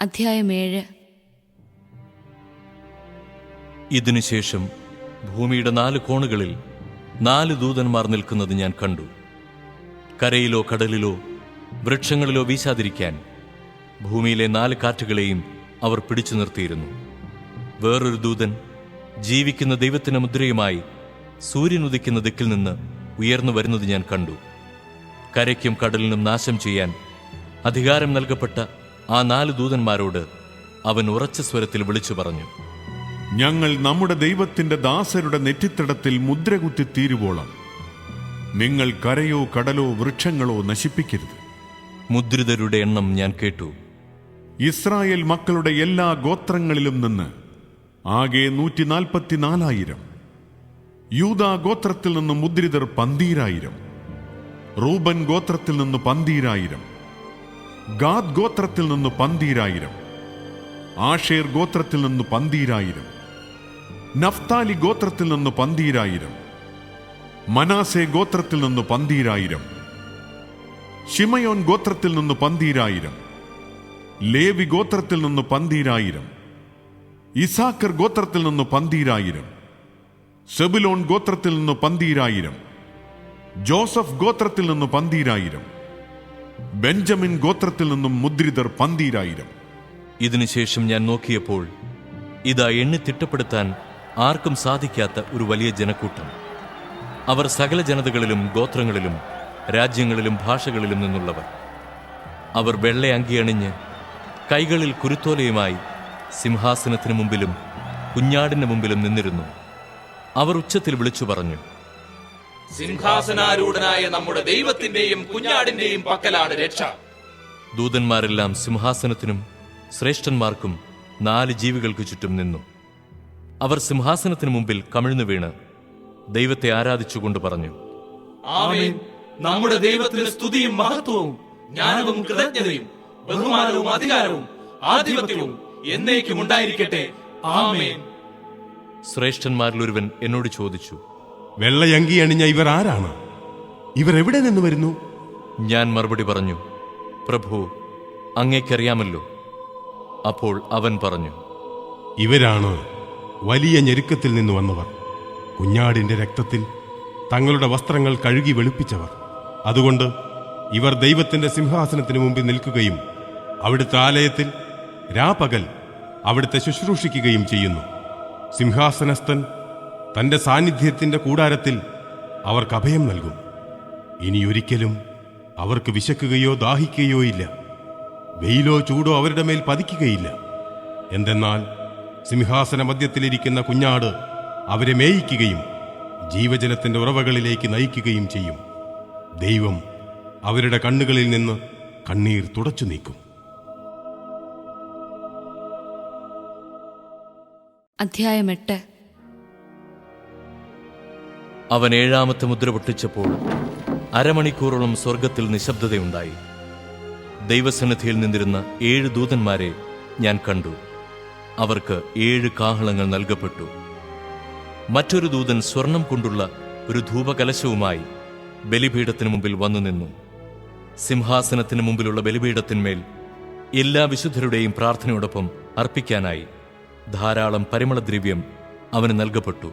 അധ്യായം 7. ഇതിനുശേഷം ഭൂമിയുടെ 4 കോണുകളിൽ 4 ദൂതന്മാർ നിൽക്കുന്നത് ഞാൻ കണ്ടു. കരയിലോ കടലിലോ വൃക്ഷങ്ങളിലോ വീശാതിരിക്കാൻ ഭൂമിയിലെ 4 കാറ്റുകളെയും അവർ പിടിച്ചു നിർത്തിയിരുന്നു. വേറൊരു ദൂതൻ ജീവിക്കുന്ന ദൈവത്തിന്റെ മുദ്രയുമായി സൂര്യൻ ഉദിക്കുന്ന ദിക്കിൽ നിന്ന് ഉയർന്നു വരുന്നത് ഞാൻ കണ്ടു. കരയ്ക്കും കടലിനും നാശം ചെയ്യാൻ അധികാരം നൽകപ്പെട്ട ആ 4 ദൂതന്മാരോട് അവൻ ഉറച്ച സ്വരത്തിൽ വിളിച്ചു പറഞ്ഞു: ഞങ്ങൾ നമ്മുടെ ദൈവത്തിന്റെ ദാസരുടെ നെറ്റിത്തടത്തിൽ മുദ്രകുത്തി തീരുവോളം നിങ്ങൾ കരയോ കടലോ വൃക്ഷങ്ങളോ നശിപ്പിക്കരുത്. മുദ്രിതരുടെ എണ്ണം ഞാൻ കേട്ടു. ഇസ്രായേൽ മക്കളുടെ എല്ലാ ഗോത്രങ്ങളിലും നിന്ന് ആകെ 144,000. യൂദാ ഗോത്രത്തിൽ നിന്ന് മുദ്രിതർ 12,000. റൂബൻ ഗോത്രത്തിൽ നിന്ന് 12,000. ഗാദ് ഗോത്രത്തിൽ നിന്ന് 12,000. ആഷേർ ഗോത്രത്തിൽ നിന്ന് 12,000. നഫ്താലി ഗോത്രത്തിൽ നിന്ന് 12,000. മനാസെ ഗോത്രത്തിൽ നിന്ന് 12,000. ശിമയോൻ ഗോത്രത്തിൽ നിന്ന് 12,000. ലേവി ഗോത്രത്തിൽ നിന്ന് 12,000. ഇസാക്കർ ഗോത്രത്തിൽ നിന്ന് 12,000. സെബുലോൺ ഗോത്രത്തിൽ നിന്ന് 12,000. ജോസഫ് ഗോത്രത്തിൽ നിന്ന് 12,000. ബെഞ്ചമിൻ ഗോത്രത്തിൽ നിന്നും മുദ്രിതർ 12,000. ഇതിനുശേഷം ഞാൻ നോക്കിയപ്പോൾ ഇതാ എണ്ണി തിട്ടപ്പെടുത്താൻ ആർക്കും സാധിക്കാത്ത ഒരു വലിയ ജനക്കൂട്ടം. അവർ സകല ജനതകളിലും ഗോത്രങ്ങളിലും രാജ്യങ്ങളിലും ഭാഷകളിലും നിന്നുള്ളവർ. അവർ വെള്ള അങ്കിയണിഞ്ഞ് കൈകളിൽ കുരുത്തോലയുമായി സിംഹാസനത്തിന് മുമ്പിലും കുഞ്ഞാടിന്റെ മുമ്പിലും നിന്നിരുന്നു. അവർ ഉച്ചത്തിൽ വിളിച്ചു പറഞ്ഞു: സിംഹാസനാരൂഢനായ നമ്മുടെ ദൈവത്തിന്റെയും കുഞ്ഞാടിന്റെയും പക്കലാണ് രക്ഷ. ദൂതന്മാരെല്ലാം സിംഹാസനത്തിനും ശ്രേഷ്ഠന്മാർക്കും 4 ജീവികൾക്ക് ചുറ്റും നിന്നു. അവർ സിംഹാസനത്തിന് മുമ്പിൽ കമിഴ്ന്നു വീണ് ദൈവത്തെ ആരാധിച്ചുകൊണ്ട് പറഞ്ഞു: ആമേൻ. നമ്മുടെ ദൈവത്തിന് സ്തുതിയും മഹത്വവും ജ്ഞാനവും കൃതജ്ഞതയും ബഹുമാനവും അധികാരവും ആധിപത്യവും എന്നേക്കും ഉണ്ടായിരിക്കട്ടെ. ആമേൻ. ശ്രേഷ്ഠന്മാരിലൊരുവൻ എന്നോട് ചോദിച്ചു: വെള്ളയങ്കി അണിഞ്ഞ ഇവർ ആരാണ്? ഇവർ എവിടെ നിന്ന് വരുന്നു? ഞാൻ മറുപടി പറഞ്ഞു: പ്രഭു, അങ്ങേക്കറിയാമല്ലോ. അപ്പോൾ അവൻ പറഞ്ഞു: ഇവരാണ് വലിയ ഞെരുക്കത്തിൽ നിന്ന് വന്നവർ, കുഞ്ഞാടിന്റെ രക്തത്തിൽ തങ്ങളുടെ വസ്ത്രങ്ങൾ കഴുകി വെളുപ്പിച്ചവർ. അതുകൊണ്ട് ഇവർ ദൈവത്തിന്റെ സിംഹാസനത്തിന് മുമ്പിൽ നിൽക്കുകയും അവിടുത്തെ ആലയത്തിൽ രാപകൽ അവിടുത്തെ ശുശ്രൂഷിക്കുകയും ചെയ്യുന്നു. സിംഹാസനസ്ഥൻ തന്റെ സാന്നിധ്യത്തിന്റെ കൂടാരത്തിൽ അവർക്ക് അഭയം നൽകും. ഇനിയൊരിക്കലും അവർക്ക് വിശക്കുകയോ ദാഹിക്കുകയോ ഇല്ല. വെയിലോ ചൂടോ അവരുടെ മേൽ പതിക്കുകയില്ല. എന്തെന്നാൽ സിംഹാസന മധ്യത്തിലിരിക്കുന്ന കുഞ്ഞാട് അവരെ മേയിക്കുകയും ജീവജലത്തിന്റെ ഉറവകളിലേക്ക് നയിക്കുകയും ചെയ്യും. ദൈവം അവരുടെ കണ്ണുകളിൽ നിന്ന് കണ്ണീർ തുടച്ചു നീക്കും. അധ്യായം 8. അവൻ 7ാമത്തെ മുദ്ര പൊട്ടിച്ചപ്പോൾ അരമണിക്കൂറോളം സ്വർഗത്തിൽ നിശബ്ദതയുണ്ടായി. ദൈവസന്നിധിയിൽ നിന്നിരുന്ന 7 ദൂതന്മാരെ ഞാൻ കണ്ടു. അവർക്ക് 7 കാഹളങ്ങൾ നൽകപ്പെട്ടു. മറ്റൊരു ദൂതൻ സ്വർണം കൊണ്ടുള്ള ഒരു ധൂപകലശവുമായി ബലിപീഠത്തിന് മുമ്പിൽ വന്നു നിന്നു. സിംഹാസനത്തിന് മുമ്പിലുള്ള ബലിപീഠത്തിന്മേൽ എല്ലാ വിശുദ്ധരുടെയും പ്രാർത്ഥനയോടൊപ്പം അർപ്പിക്കാനായി ധാരാളം പരിമളദ്രവ്യം അവന് നൽകപ്പെട്ടു.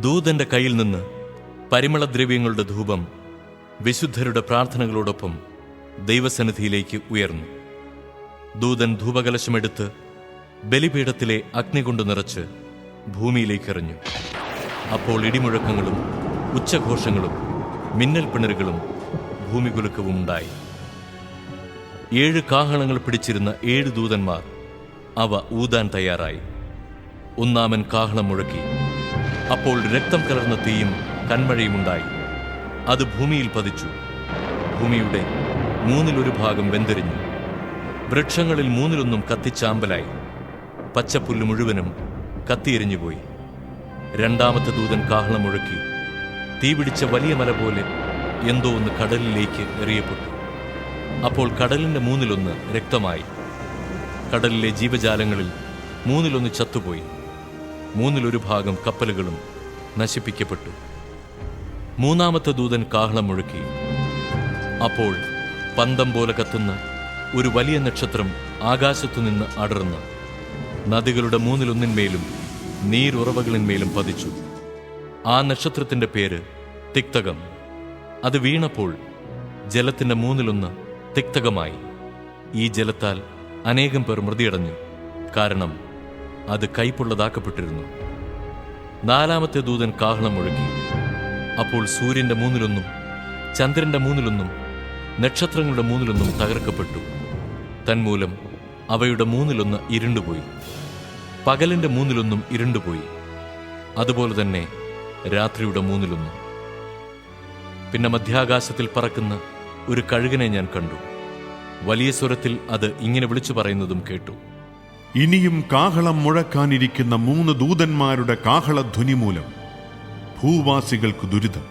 ദൂതന്റെ കയ്യിൽ നിന്ന് പരിമളദ്രവ്യങ്ങളുടെ ധൂപം വിശുദ്ധരുടെ പ്രാർത്ഥനകളോടൊപ്പം ദൈവസന്നിധിയിലേക്ക് ഉയർന്നു. ദൂതൻ ധൂപകലശമെടുത്ത് ബലിപീഠത്തിലെ അഗ്നി കൊണ്ട് നിറച്ച് ഭൂമിയിലേക്ക് എറിഞ്ഞു. അപ്പോൾ ഇടിമുഴക്കങ്ങളും ഉച്ചഘോഷങ്ങളും മിന്നൽ പിണറുകളും ഭൂമികുലുക്കവും ഉണ്ടായി. 7 കാഹളങ്ങൾ പിടിച്ചിരുന്ന 7 ദൂതന്മാർ അവ ഊതാൻ തയ്യാറായി. 1-ാമൻ കാഹളം മുഴക്കി. അപ്പോൾ രക്തം കലർന്ന തീയും കന്മഴയുമുണ്ടായി. അത് ഭൂമിയിൽ പതിച്ചു. ഭൂമിയുടെ 1/3 ഭാഗം വെന്തെറിഞ്ഞു. വൃക്ഷങ്ങളിൽ 1/3 കത്തിച്ചാമ്പലായി. പച്ചപ്പുല്ല് മുഴുവനും കത്തിയെരിഞ്ഞുപോയി. 2-ാമത്തെ ദൂതൻ കാഹളം മുഴക്കി. തീപിടിച്ച വലിയ മല പോലെ എന്തോ ഒന്ന് കടലിലേക്ക് എറിയപ്പെട്ടു. അപ്പോൾ കടലിന്റെ 1/3 രക്തമായി. കടലിലെ ജീവജാലങ്ങളിൽ 1/3 ചത്തുപോയി. 1/3 ഭാഗം കപ്പലുകളും നശിപ്പിക്കപ്പെട്ടു. 3-ാമത്തെ ദൂതൻ കാഹളം മുഴക്കി. അപ്പോൾ പന്തം പോലെ കത്തുന്ന ഒരു വലിയ നക്ഷത്രം ആകാശത്തുനിന്ന് അടർന്ന് നദികളുടെ മൂന്നിലൊന്നിന്മേലും നീരുറവകളിന്മേലും പതിച്ചു. ആ നക്ഷത്രത്തിന്റെ പേര് തിക്തകം. അത് വീണപ്പോൾ ജലത്തിന്റെ മൂന്നിലൊന്ന് തിക്തകമായി. ഈ ജലത്താൽ അനേകം പേർ മൃതിയടഞ്ഞു, കാരണം അത് കയ്പുള്ളതാക്കപ്പെട്ടിരുന്നു. നാലാമത്തെ ദൂതൻ കാഹളം മുഴക്കി. അപ്പോൾ സൂര്യന്റെ മൂന്നിലൊന്നും ചന്ദ്രന്റെ മൂന്നിലൊന്നും നക്ഷത്രങ്ങളുടെ മൂന്നിലൊന്നും തകർക്കപ്പെട്ടു. തന്മൂലം അവയുടെ മൂന്നിലൊന്ന് ഇരുണ്ടുപോയി. പകലിന്റെ മൂന്നിലൊന്നും ഇരുണ്ടുപോയി, അതുപോലെ തന്നെ രാത്രിയുടെ മൂന്നിലൊന്നും. പിന്നെ മധ്യാകാശത്തിൽ പറക്കുന്ന ഒരു കഴുകനെ ഞാൻ കണ്ടു. വലിയ സ്വരത്തിൽ അത് ഇങ്ങനെ വിളിച്ചു പറയുന്നതും കേട്ടു: ഇനിയും കാഹളം മുഴക്കാനിരിക്കുന്ന 3 ദൂതന്മാരുടെ കാഹളധ്വനി മൂലം ഭൂവാസികൾക്ക് ദുരിതം,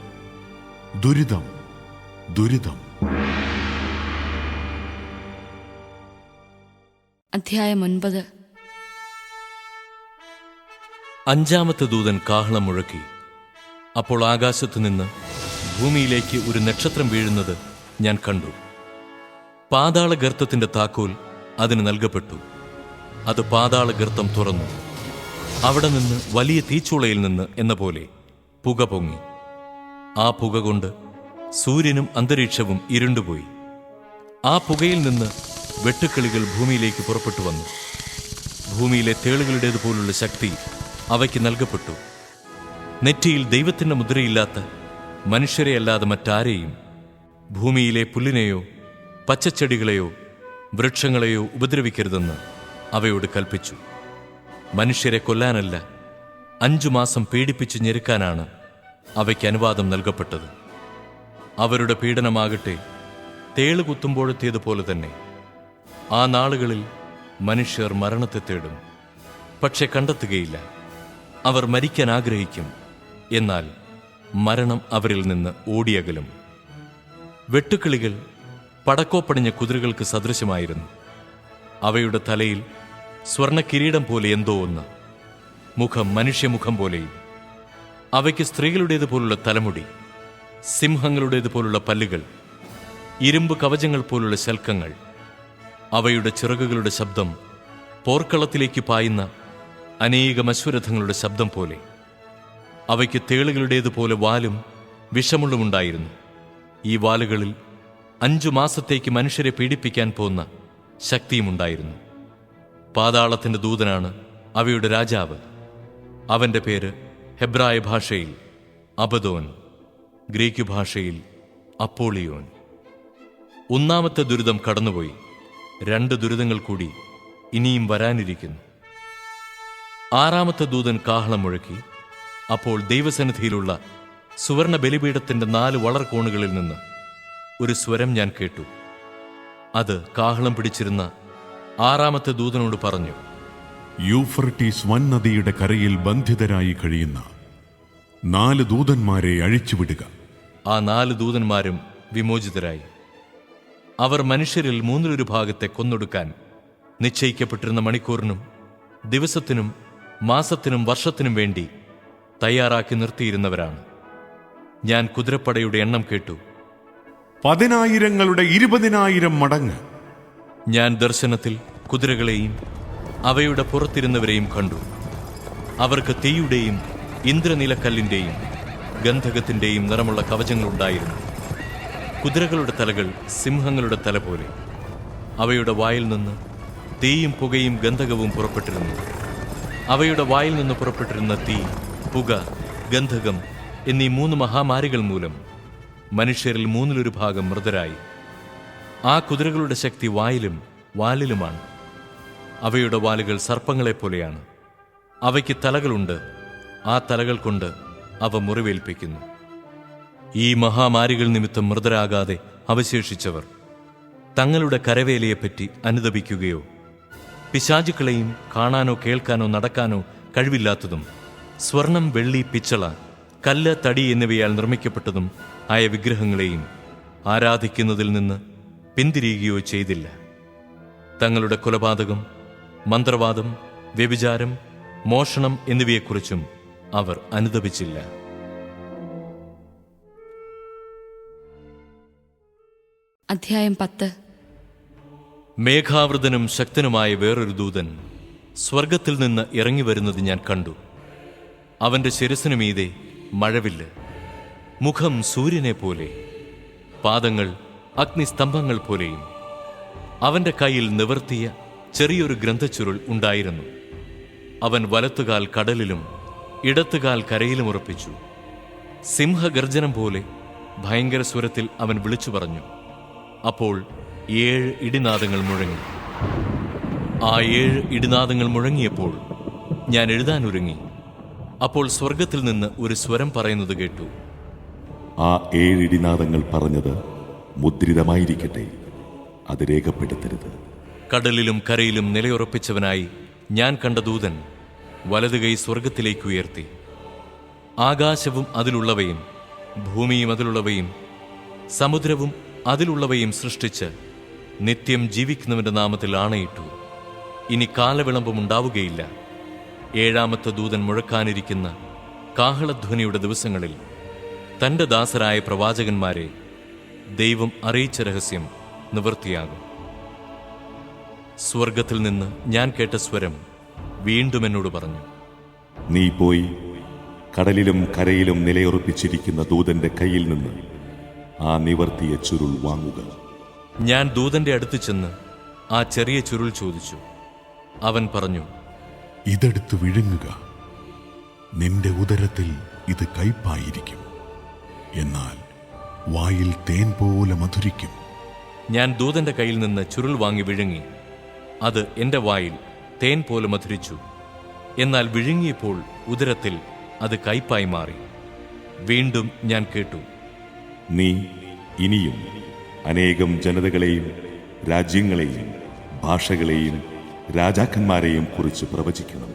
ദുരിതം, ദുരിതം. അധ്യായം 9. അഞ്ചാമത്തെ ദൂതൻ കാഹളം മുഴക്കി. അപ്പോൾ ആകാശത്തുനിന്ന് ഭൂമിയിലേക്ക് ഒരു നക്ഷത്രം വീഴുന്നത് ഞാൻ കണ്ടു. പാതാളഗർത്തത്തിന്റെ താക്കോൽ അതിന് നൽകപ്പെട്ടു. അത് പാതാളഗർത്തം തുറന്നു. അവിടെ നിന്ന് വലിയ തീച്ചൂളയിൽ നിന്ന് എന്ന പോലെ പുക പൊങ്ങി. ആ പുക കൊണ്ട് സൂര്യനും അന്തരീക്ഷവും ഇരുണ്ടുപോയി. ആ പുകയിൽ നിന്ന് വെട്ടുക്കിളികൾ ഭൂമിയിലേക്ക് പുറപ്പെട്ടു വന്നു. ഭൂമിയിലെ തേളുകളുടേതുപോലുള്ള ശക്തി അവയ്ക്ക് നൽകപ്പെട്ടു. നെറ്റിയിൽ ദൈവത്തിന്റെ മുദ്രയില്ലാത്ത മനുഷ്യരെ അല്ലാതെ മറ്റാരെയും ഭൂമിയിലെ പുല്ലിനെയോ പച്ചച്ചെടികളെയോ വൃക്ഷങ്ങളെയോ ഉപദ്രവിക്കരുതെന്ന് അവയോട് കൽപ്പിച്ചു. മനുഷ്യരെ കൊല്ലാനല്ല, 5 മാസം പീഡിപ്പിച്ച് ഞെരുക്കാനാണ് അവയ്ക്ക് അനുവാദം നൽകപ്പെട്ടത്. അവരുടെ പീഡനമാകട്ടെ തേള് കുത്തുമ്പോഴത്തേതുപോലെ തന്നെ. ആ നാളുകളിൽ മനുഷ്യർ മരണത്തെ തേടും, പക്ഷെ കണ്ടെത്തുകയില്ല. അവർ മരിക്കാൻ ആഗ്രഹിക്കും, എന്നാൽ മരണം അവരിൽ നിന്ന് ഓടിയകലും. വെട്ടുക്കിളികൾ പടക്കോപ്പണിഞ്ഞ കുതിരകൾക്ക് സദൃശമായിരുന്നു. അവയുടെ തലയിൽ സ്വർണ്ണ കിരീടം പോലെ എന്തോ ഒന്ന്, മുഖം മനുഷ്യമുഖം പോലെയും. അവയ്ക്ക് സ്ത്രീകളുടേതുപോലുള്ള തലമുടി, സിംഹങ്ങളുടേതുപോലുള്ള പല്ലുകൾ, ഇരുമ്പ് കവചങ്ങൾ പോലുള്ള ശൽക്കങ്ങൾ. അവയുടെ ചിറകുകളുടെ ശബ്ദം പോർക്കളത്തിലേക്ക് പായുന്ന അനേകം അശ്വരഥങ്ങളുടെ ശബ്ദം പോലെ. അവയ്ക്ക് തേളുകളുടേതുപോലെ വാലും വിഷമുള്ളുമുണ്ടായിരുന്നു. ഈ വാലുകളിൽ 5 മാസത്തേക്ക് മനുഷ്യരെ പീഡിപ്പിക്കാൻ പോന്ന ശക്തിയുമുണ്ടായിരുന്നു. പാതാളത്തിന്റെ ദൂതനാണ് അവയുടെ രാജാവ്. അവന്റെ പേര് ഹെബ്രായ ഭാഷയിൽ അബദോൻ, ഗ്രീക്ക് ഭാഷയിൽ അപ്പോളിയോൻ. 1-ാമത്തെ ദുരിതം കടന്നുപോയി. 2 ദുരിതങ്ങൾ കൂടി ഇനിയും വരാനിരിക്കുന്നു. 6-ാമത്തെ ദൂതൻ കാഹളം മുഴക്കി. അപ്പോൾ ദൈവസന്നിധിയിലുള്ള സുവർണ ബലിപീഠത്തിന്റെ 4 വളർകോണുകളിൽ നിന്ന് ഒരു സ്വരം ഞാൻ കേട്ടു. അത് കാഹളം പിടിച്ചിരുന്ന 6-ാമത്തെ ദൂതനോട് പറഞ്ഞു: യൂഫ്രട്ടീസ് വൻനദിയുടെ കരയിൽ ബന്ധിതരായി കഴിയുന്ന 4 ദൂതന്മാരെ അഴിച്ചുവിടുക. ആ 4 ദൂതന്മാരും വിമോചിതരായി. അവർ മനുഷ്യരിൽ 1/3 ഭാഗത്തെ കൊന്നൊടുക്കാൻ നിശ്ചയിക്കപ്പെട്ടിരുന്ന മണിക്കൂറിനും ദിവസത്തിനും മാസത്തിനും വർഷത്തിനും വേണ്ടി തയ്യാറാക്കി നിർത്തിയിരുന്നവരാണ്. ഞാൻ കുതിരപ്പടയുടെ എണ്ണം കേട്ടു. 10,000ങ്ങളുടെ 20,000 മടങ്ങ്. ഞാൻ ദർശനത്തിൽ കുതിരകളെയും അവയുടെ പുറത്തിരുന്നവരെയും കണ്ടു. അവർക്ക് തീയുടെയും ഇന്ദ്രനീലക്കല്ലിന്റെയും ഗന്ധകത്തിന്റെയും നിറമുള്ള കവചങ്ങളുണ്ടായിരുന്നു. കുതിരകളുടെ തലകൾ സിംഹങ്ങളുടെ തല പോലെ. അവയുടെ വായിൽ നിന്ന് തീയും പുകയും ഗന്ധകവും പുറപ്പെട്ടിരുന്നു. അവയുടെ വായിൽ നിന്ന് പുറപ്പെട്ടിരുന്ന തീ, പുക, ഗന്ധകം എന്നീ 3 മഹാമാരികൾ മൂലം മനുഷ്യരിൽ 1/3 ഭാഗം മൃതരായി. ആ കുതിരകളുടെ ശക്തി വായിലും വാലിലുമാണ്. അവയുടെ വാലുകൾ സർപ്പങ്ങളെപ്പോലെയാണ്. അവയ്ക്ക് തലകളുണ്ട്. ആ തലകൾ കൊണ്ട് അവ മുറിവേൽപ്പിക്കുന്നു. ഈ മഹാമാരികൾ നിമിത്തം മൃതരാകാതെ അവശേഷിച്ചവർ തങ്ങളുടെ കരവേലയെപ്പറ്റി അനുതപിക്കുകയോ പിശാചുക്കളെയും കാണാനോ കേൾക്കാനോ നടക്കാനോ കഴിവില്ലാത്തതും സ്വർണം, വെള്ളി, പിച്ചള, കല്ല്, തടി എന്നിവയാൽ നിർമ്മിക്കപ്പെട്ടതും ആയ വിഗ്രഹങ്ങളെയും ആരാധിക്കുന്നതിൽ നിന്ന് പിന്തിരിയുകയോ ചെയ്തില്ല. തങ്ങളുടെ കൊലപാതകം, മന്ത്രവാദം, വ്യഭിചാരം, മോഷണം എന്നിവയെക്കുറിച്ചും അവർ അനുതപിച്ചില്ല. അധ്യായം 10. മേഘാവൃതനും ശക്തനുമായ വേറൊരു ദൂതൻ സ്വർഗത്തിൽ നിന്ന് ഇറങ്ങി വരുന്നത് ഞാൻ കണ്ടു. അവന്റെ ശിരസിനു മീതെ മഴവില്ല്, മുഖം സൂര്യനെ പോലെ, പാദങ്ങൾ അഗ്നിസ്തംഭങ്ങൾ പോലെയും. അവന്റെ കയ്യിൽ നിവർത്തിയ ചെറിയൊരു ഗ്രന്ഥച്ചുരുൾ ഉണ്ടായിരുന്നു. അവൻ വലത്തുകാൽ കടലിലും ഇടത്തുകാൽ കരയിലും ഉറപ്പിച്ചു. സിംഹഗർജനം പോലെ ഭയങ്കര സ്വരത്തിൽ അവൻ വിളിച്ചു പറഞ്ഞു. അപ്പോൾ 7 ഇടിനാദങ്ങൾ മുഴങ്ങി. ആ 7 ഇടിനാദങ്ങൾ മുഴങ്ങിയപ്പോൾ ഞാൻ എഴുതാനൊരുങ്ങി. അപ്പോൾ സ്വർഗത്തിൽ നിന്ന് ഒരു സ്വരം പറയുന്നത് കേട്ടു. ആ 7 ഇടിനാദങ്ങൾ പറഞ്ഞത് മുദ്രിതമായിരിക്കട്ടെ, അത് രേഖപ്പെടുത്തരുത്. കടലിലും കരയിലും നിലയുറപ്പിച്ചവനായി ഞാൻ കണ്ട ദൂതൻ വലതു കൈ സ്വർഗത്തിലേക്ക് ഉയർത്തി. ആകാശവും അതിലുള്ളവയും ഭൂമിയും അതിലുള്ളവയും സമുദ്രവും അതിലുള്ളവയും സൃഷ്ടിച്ച് നിത്യം ജീവിക്കുന്നവന്റെ നാമത്തിൽ ആണയിട്ടു. ഇനി കാലവിളംബമുണ്ടാവുകയില്ല. 7ാമത്തെ ദൂതൻ മുഴക്കാനിരിക്കുന്ന കാഹളധ്വനിയുടെ ദിവസങ്ങളിൽ തന്റെ ദാസരായ പ്രവാചകന്മാരെ ദൈവം അറിയിച്ച രഹസ്യം നിവൃത്തിയാകും. സ്വർഗത്തിൽ നിന്ന് ഞാൻ കേട്ട സ്വരം വീണ്ടും എന്നോട് പറഞ്ഞു, നീ പോയി കടലിലും കരയിലും നിലയുറപ്പിച്ചിരിക്കുന്ന ദൂതന്റെ കയ്യിൽ നിന്ന് ആ നിവർത്തിയ ചുരുൾ വാങ്ങുക. ഞാൻ ദൂതന്റെ അടുത്ത് ചെന്ന് ആ ചെറിയ ചുരുൾ ചോദിച്ചു. അവൻ പറഞ്ഞു, ഇതെടുത്ത് വിഴുങ്ങുക. നിന്റെ ഉദരത്തിൽ ഇത് കയ്പായിരിക്കും, എന്നാൽ വായിൽ തേൻ പോലെ മധുരിക്കും. ഞാൻ ദൂതന്റെ കയ്യിൽ നിന്ന് ചുരുൾ വാങ്ങി വിഴുങ്ങി. അത് എന്റെ വായിൽ തേൻ പോലെ മധുരിച്ചു. എന്നാൽ വിഴുങ്ങിയപ്പോൾ ഉദരത്തിൽ അത് കയ്പായി മാറി. വീണ്ടും ഞാൻ കേട്ടു, നീ ഇനിയും അനേകം ജനതകളെയും രാജ്യങ്ങളെയും ഭാഷകളെയും രാജാക്കന്മാരെയും കുറിച്ച് പ്രവചിക്കണം.